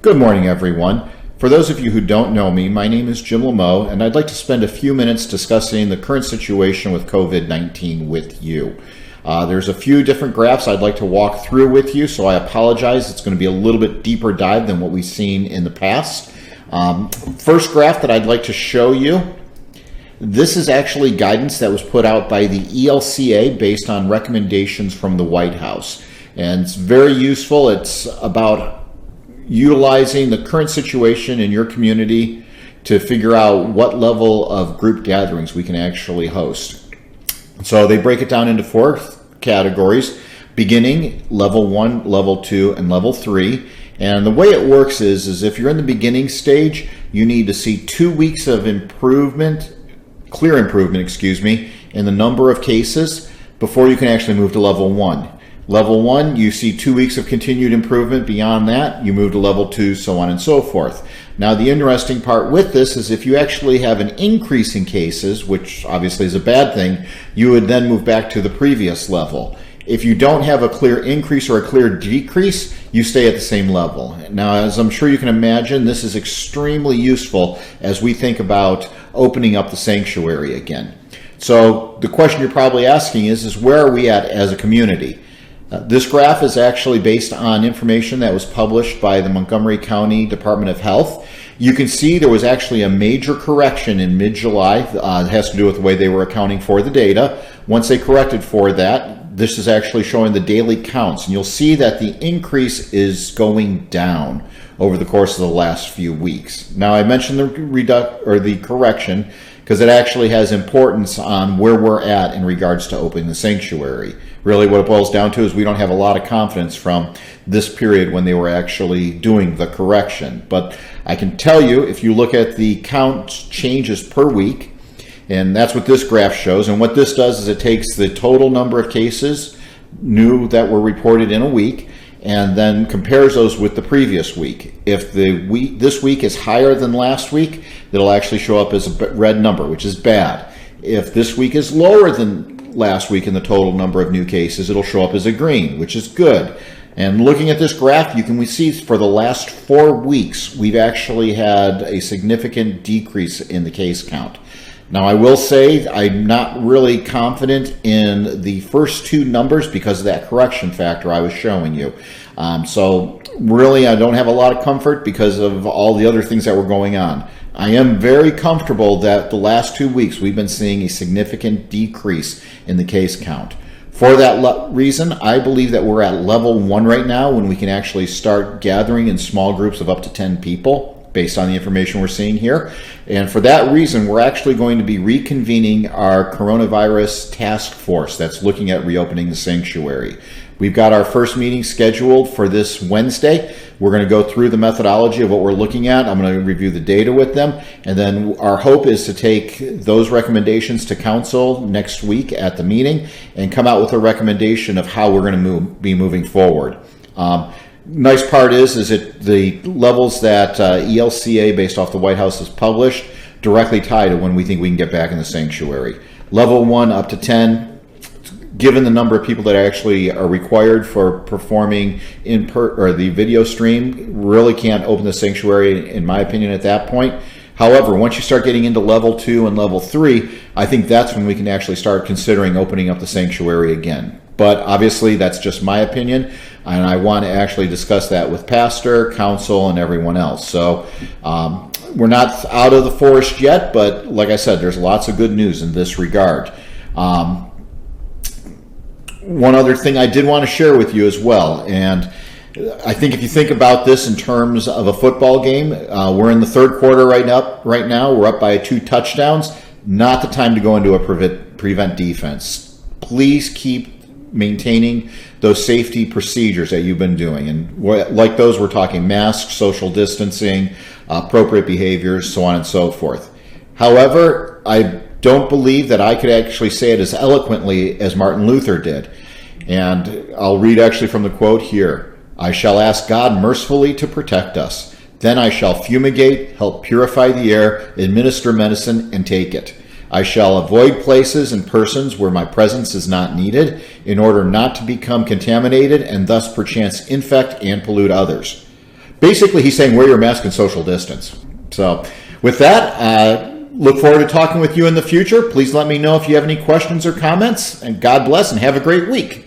Good morning, everyone. For those of you who don't know me, my name is Jim Lameau, and I'd like to spend a few minutes discussing the current situation with COVID-19 with you. There's a few different graphs I'd like to walk through with you, so I apologize. It's going to be a little bit deeper dive than what we've seen in the past. First graph that I'd like to show you, this is actually guidance that was put out by the ELCA based on recommendations from the White House. And it's very useful. It's about utilizing the current situation in your community to figure out what level of group gatherings we can actually host. So they break it down into four categories: beginning, level 1, level 2, and level 3. And the way it works is if you're in the beginning stage, you need to see 2 weeks of clear improvement, in the number of cases before you can actually move to level 1. Level 1, you see 2 weeks of continued improvement. Beyond that, you move to level 2, so on and so forth. Now, the interesting part with this is if you actually have an increase in cases, which obviously is a bad thing, you would then move back to the previous level. If you don't have a clear increase or a clear decrease, you stay at the same level. Now, as I'm sure you can imagine, this is extremely useful as we think about opening up the sanctuary again. So the question you're probably asking is where are we at as a community? This graph is actually based on information that was published by the Montgomery County Department of Health. You can see there was actually a major correction in mid-July. It has to do with the way they were accounting for the data. Once they corrected for that, this is actually showing the daily counts. And you'll see that the increase is going down over the course of the last few weeks. Now, I mentioned the correction because it actually has importance on where we're at in regards to opening the sanctuary. Really what it boils down to is we don't have a lot of confidence from this period when they were actually doing the correction. But I can tell you, if you look at the count changes per week, and that's what this graph shows, and what this does is it takes the total number of cases new that were reported in a week and then compares those with the previous week. If this week is higher than last week, it'll actually show up as a red number, which is bad. If this week is lower than last week in the total number of new cases, it'll show up as a green, which is good. And looking at this graph, we see for the last 4 weeks, we've actually had a significant decrease in the case count. Now, I will say I'm not really confident in the first two numbers because of that correction factor I was showing you. So really, I don't have a lot of comfort because of all the other things that were going on. I am very comfortable that the last 2 weeks we've been seeing a significant decrease in the case count. For that reason, I believe that we're at level 1 right now when we can actually start gathering in small groups of up to 10 people based on the information we're seeing here. And for that reason, we're actually going to be reconvening our coronavirus task force that's looking at reopening the sanctuary. We've got our first meeting scheduled for this Wednesday. We're going to go through the methodology of what we're looking at. I'm going to review the data with them. And then our hope is to take those recommendations to council next week at the meeting and come out with a recommendation of how we're going to be moving forward. Nice part is that the levels that ELCA, based off the White House, has published directly tie to when we think we can get back in the sanctuary. Level 1 up to 10, given the number of people that actually are required for performing the video stream, really can't open the sanctuary, in my opinion, at that point. However, once you start getting into level 2 and level 3, I think that's when we can actually start considering opening up the sanctuary again. But obviously, that's just my opinion, and I want to actually discuss that with pastor, council, and everyone else. So we're not out of the forest yet, but like I said, there's lots of good news in this regard. One other thing I did want to share with you as well, and I think if you think about this in terms of a football game, we're in the third quarter right now. We're up by 2 touchdowns. Not the time to go into a prevent defense. Please keep maintaining those safety procedures that you've been doing. And like those, we're talking masks, social distancing, appropriate behaviors, so on and so forth. However, I don't believe that I could actually say it as eloquently as Martin Luther did. And I'll read actually from the quote here. "I shall ask God mercifully to protect us. Then I shall fumigate, help purify the air, administer medicine, and take it. I shall avoid places and persons where my presence is not needed in order not to become contaminated and thus perchance infect and pollute others. basically he's saying wear your mask and social distance. So with that, look forward to talking with you in the future. Please let me know if you have any questions or comments, and God bless and have a great week.